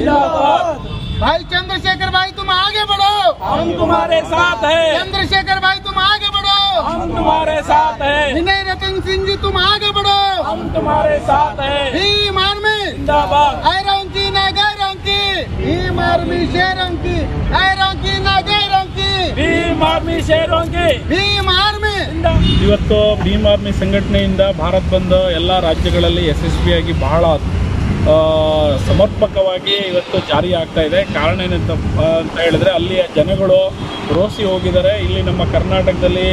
भाई चंद्रशेखर भाई तुम आगे बढ़ो, हम तुम्हारे साथ हैं। चंद्रशेखर भाई तुम आगे बढ़ो, हम तुम्हारे साथ हैं। विनय रतन सिंह जी तुम आगे बढ़ो, हम तुम्हारे साथ हैं। भीम आर्मी जिंदाबाद। आयरों की ना गैरों की, भीम आर्मी शेरों की, आयरों की ना गैरों की, ಭೀಮ್ ಆರ್ಮಿ ಶೇರೋಂಗಿ, भीम आर्मी। ಇವತ್ತು ಭೀಮ್ ಆರ್ಮಿ ಸಂಘಟನೆಯಿಂದ ಭಾರತ್ ಬಂದ್ ಎಲ್ಲ ರಾಜ್ಯಗಳಲ್ಲಿ ಯಶಸ್ವಿಯಾಗಿ ಬಹಳ ಸಮರ್ಪಕವಾಗಿ ಇವತ್ತು ಜಾರಿ ಆಗ್ತಾ ಇದೆ. ಕಾರಣ ಏನಂತ ಹೇಳಿದ್ರೆ ಅಲ್ಲಿಯ ಜನಗಳು ರೋಸಿ ಹೋಗಿದ್ದಾರೆ. ಇಲ್ಲಿ ನಮ್ಮ ಕರ್ನಾಟಕದಲ್ಲಿ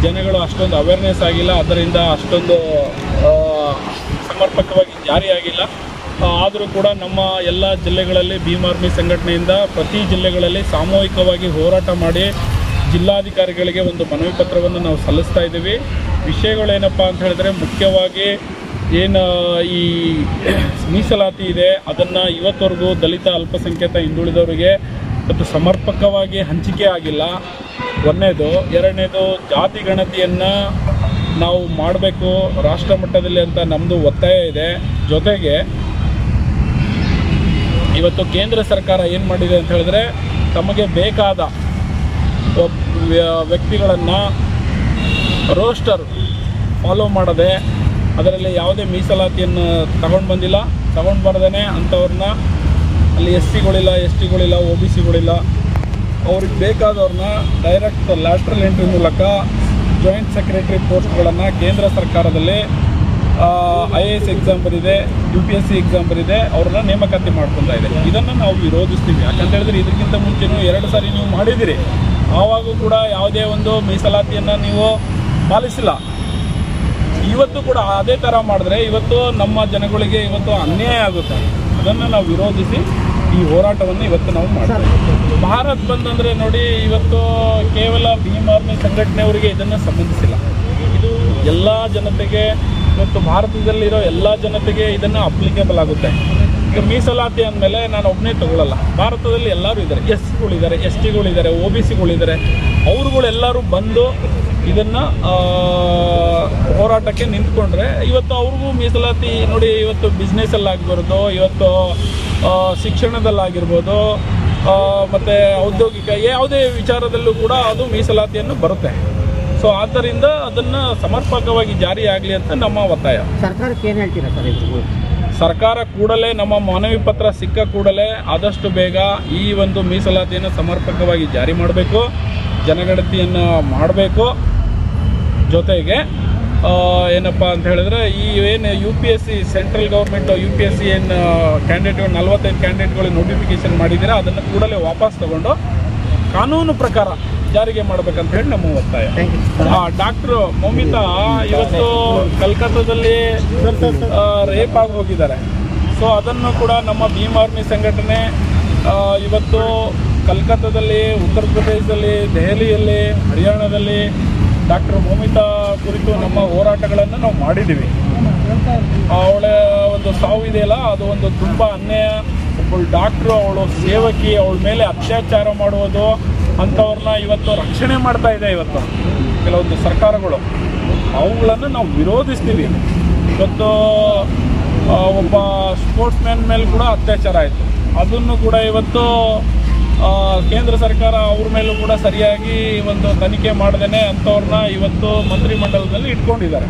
ಜನಗಳು ಅಷ್ಟೊಂದು ಅವೇರ್ನೆಸ್ ಆಗಿಲ್ಲ, ಅದರಿಂದ ಅಷ್ಟೊಂದು ಸಮರ್ಪಕವಾಗಿ ಜಾರಿಯಾಗಿಲ್ಲ. ಆದರೂ ಕೂಡ ನಮ್ಮ ಎಲ್ಲ ಜಿಲ್ಲೆಗಳಲ್ಲಿ ಭೀಮ್ ಆರ್ಮಿ ಸಂಘಟನೆಯಿಂದ ಪ್ರತಿ ಜಿಲ್ಲೆಗಳಲ್ಲಿ ಸಾಮೂಹಿಕವಾಗಿ ಹೋರಾಟ ಮಾಡಿ ಜಿಲ್ಲಾಧಿಕಾರಿಗಳಿಗೆ ಒಂದು ಮನವಿ ಪತ್ರವನ್ನು ನಾವು ಸಲ್ಲಿಸ್ತಾ ಇದ್ದೀವಿ. ವಿಷಯಗಳೇನಪ್ಪ ಅಂತ ಹೇಳಿದ್ರೆ ಮುಖ್ಯವಾಗಿ ಏನು ಈ ಮೀಸಲಾತಿ ಇದೆ ಅದನ್ನು ಇವತ್ತವರೆಗೂ ದಲಿತ ಅಲ್ಪಸಂಖ್ಯಾತ ಹಿಂದುಳಿದವರಿಗೆ ಮತ್ತು ಸಮರ್ಪಕವಾಗಿ ಹಂಚಿಕೆ ಆಗಿಲ್ಲ. ಒಂದನೇದು. ಎರಡನೇದು, ಜಾತಿ ಗಣತಿಯನ್ನು ನಾವು ಮಾಡಬೇಕು ರಾಷ್ಟ್ರ ಮಟ್ಟದಲ್ಲಿ ಅಂತ ನಮ್ಮದು ಒತ್ತಾಯ ಇದೆ. ಜೊತೆಗೆ ಇವತ್ತು ಕೇಂದ್ರ ಸರ್ಕಾರ ಏನು ಮಾಡಿದೆ ಅಂತ ಹೇಳಿದ್ರೆ ತಮಗೆ ಬೇಕಾದ ವ್ಯಕ್ತಿಗಳನ್ನು ರೋಸ್ಟರ್ ಫಾಲೋ ಮಾಡದೆ ಅದರಲ್ಲಿ ಯಾವುದೇ ಮೀಸಲಾತಿಯನ್ನು ತಗೊಂಡು ಬಂದಿಲ್ಲ. ತಗೊಂಡು ಬರ್ದೇ ಅಂಥವ್ರನ್ನ ಅಲ್ಲಿ SCಗಳಿಲ್ಲ, STಗಳಿಲ್ಲ, OBCಗಳಿಲ್ಲ, ಅವ್ರಿಗೆ ಬೇಕಾದವ್ರನ್ನ ಡೈರೆಕ್ಟ್ ಲ್ಯಾಟ್ರಲ್ ಎಂಟ್ರಿ ಮೂಲಕ ಜಾಯಿಂಟ್ ಸೆಕ್ರೆಟರಿ ಪೋಸ್ಟ್ಗಳನ್ನು ಕೇಂದ್ರ ಸರ್ಕಾರದಲ್ಲಿ IAS ಎಕ್ಸಾಮ್ ಬರಿದೆ, UPSC ಎಕ್ಸಾಮ್ ಬರಿದೆ, ಅವ್ರನ್ನ ನೇಮಕಾತಿ ಮಾಡ್ಕೊತಾ ಇದೆ. ಇದನ್ನು ನಾವು ವಿರೋಧಿಸ್ತೀವಿ. ಯಾಕಂತ ಹೇಳಿದ್ರೆ ಇದಕ್ಕಿಂತ ಮುಂಚೆನೂ 2 ಸಾರಿ ನೀವು ಮಾಡಿದಿರಿ, ಆವಾಗೂ ಕೂಡ ಯಾವುದೇ ಒಂದು ಮೀಸಲಾತಿಯನ್ನು ನೀವು ಪಾಲಿಸಿಲ್ಲ. ಇವತ್ತು ಕೂಡ ಅದೇ ಥರ ಮಾಡಿದ್ರೆ ಇವತ್ತು ನಮ್ಮ ಜನಗಳಿಗೆ ಇವತ್ತು ಅನ್ಯಾಯ ಆಗುತ್ತೆ. ಅದನ್ನು ನಾವು ವಿರೋಧಿಸಿ ಈ ಹೋರಾಟವನ್ನು ಇವತ್ತು ನಾವು ಮಾಡ್ತೀವಿ. ಭಾರತ್ ಬಂದ್ ಅಂದರೆ ನೋಡಿ, ಇವತ್ತು ಕೇವಲ ಭೀಮ್ ಆರ್ಮಿ ಸಂಘಟನೆಯವರಿಗೆ ಇದನ್ನು ಸಂಬಂಧಿಸಿಲ್ಲ. ಇದು ಎಲ್ಲ ಜನತೆಗೆ, ಇವತ್ತು ಭಾರತದಲ್ಲಿರೋ ಎಲ್ಲ ಜನತೆಗೆ ಇದನ್ನು ಅಪ್ಲಿಕೇಬಲ್ ಆಗುತ್ತೆ. ಈಗ ಮೀಸಲಾತಿ ಅಂದಮೇಲೆ ನಾನು ಒಬ್ಬನೇ ತಗೊಳ್ಳಲ್ಲ. ಭಾರತದಲ್ಲಿ ಎಲ್ಲರೂ ಇದ್ದಾರೆ, SCಗಳಿದ್ದಾರೆ, STಗಳಿದ್ದಾರೆ, OBCಗಳಿದ್ದಾರೆ. ಅವ್ರುಗಳೆಲ್ಲರೂ ಬಂದು ಇದನ್ನು ಹೋರಾಟಕ್ಕೆ ನಿಂತ್ಕೊಂಡ್ರೆ ಇವತ್ತು ಅವ್ರಿಗೂ ಮೀಸಲಾತಿ ನೋಡಿ. ಇವತ್ತು ಬಿಸ್ನೆಸ್ಸಲ್ಲಾಗಿರ್ಬೋದು, ಇವತ್ತು ಶಿಕ್ಷಣದಲ್ಲಾಗಿರ್ಬೋದು, ಮತ್ತು ಔದ್ಯೋಗಿಕ ಯಾವುದೇ ವಿಚಾರದಲ್ಲೂ ಕೂಡ ಅದು ಮೀಸಲಾತಿಯನ್ನು ಬರುತ್ತೆ. ಸೊ ಆದ್ದರಿಂದ ಅದನ್ನು ಸಮರ್ಪಕವಾಗಿ ಜಾರಿಯಾಗಲಿ ಅಂತ ನಮ್ಮ ಒತ್ತಾಯ. ಸರ್ಕಾರಕ್ಕೆ ಏನು ಹೇಳ್ತೀರಾ ಸರ್? ಸರ್ಕಾರ ಕೂಡಲೇ ನಮ್ಮ ಮನವಿ ಪತ್ರ ಸಿಕ್ಕ ಕೂಡಲೇ ಆದಷ್ಟು ಬೇಗ ಈ ಒಂದು ಮೀಸಲಾತಿಯನ್ನು ಸಮರ್ಪಕವಾಗಿ ಜಾರಿ ಮಾಡಬೇಕು, ಜನಗಣತಿಯನ್ನು ಮಾಡಬೇಕು. ಜೊತೆಗೆ ಏನಪ್ಪ ಅಂತ ಹೇಳಿದ್ರೆ ಈ ಏನು UPSC ಸೆಂಟ್ರಲ್ ಗೌರ್ಮೆಂಟು UPSC ಏನು ಕ್ಯಾಂಡಿಡೇಟ್ಗಳು 45 ಕ್ಯಾಂಡಿಡೇಟ್ಗಳು ನೋಟಿಫಿಕೇಶನ್ ಮಾಡಿದ್ದೀರಾ ಅದನ್ನು ಕೂಡಲೇ ವಾಪಸ್ ತಗೊಂಡು ಕಾನೂನು ಪ್ರಕಾರ ಜಾರಿಗೆ ಮಾಡಬೇಕಂತ ಹೇಳಿ ನಮ್ಮ ಒತ್ತಾಯ. ಡಾಕ್ಟರ್ ಮೌಮಿತಾ ಇವತ್ತು ಕಲ್ಕತ್ತಾದಲ್ಲಿ ರೇಪ್ ಆಗಿ ಹೋಗಿದ್ದಾರೆ. ಸೊ ಅದನ್ನು ಕೂಡ ನಮ್ಮ ಭೀಮ್ ಆರ್ಮಿ ಸಂಘಟನೆ ಇವತ್ತು ಕಲ್ಕತ್ತಾದಲ್ಲಿ, ಉತ್ತರ ಪ್ರದೇಶದಲ್ಲಿ, ದೆಹಲಿಯಲ್ಲಿ, ಹರಿಯಾಣದಲ್ಲಿ ಡಾಕ್ಟರ್ ಮೌಮಿತಾ ಕುರಿತು ನಮ್ಮ ಹೋರಾಟಗಳನ್ನು ನಾವು ಮಾಡಿದ್ದೀವಿ. ಅವಳ ಒಂದು ಸಾವು ಇದೆಯಲ್ಲ, ಅದು ಒಂದು ತುಂಬ ಅನ್ಯಾಯ. ಒಬ್ಬಳು ಡಾಕ್ಟ್ರು, ಅವಳು ಸೇವಕಿ, ಅವಳ ಮೇಲೆ ಅತ್ಯಾಚಾರ ಮಾಡುವುದು ಅಂಥವ್ರನ್ನ ಇವತ್ತು ರಕ್ಷಣೆ ಮಾಡ್ತಾ ಇದೆ ಇವತ್ತು ಕೆಲವೊಂದು ಸರ್ಕಾರಗಳು. ಅವುಗಳನ್ನು ನಾವು ವಿರೋಧಿಸ್ತೀವಿ. ಇವತ್ತು ಒಬ್ಬ ಸ್ಪೋರ್ಟ್ಸ್ ಮ್ಯಾನ್ ಮೇಲೆ ಕೂಡ ಅತ್ಯಾಚಾರ ಆಯಿತು. ಅದನ್ನು ಕೂಡ ಇವತ್ತು ಕೇಂದ್ರ ಸರ್ಕಾರ ಅವ್ರ ಮೇಲೂ ಕೂಡ ಸರಿಯಾಗಿ ಒಂದು ತನಿಖೆ ಮಾಡ್ದೇ ಅಂಥವ್ರನ್ನ ಇವತ್ತು ಮಂತ್ರಿಮಂಡಲದಲ್ಲಿ ಇಟ್ಕೊಂಡಿದ್ದಾರೆ.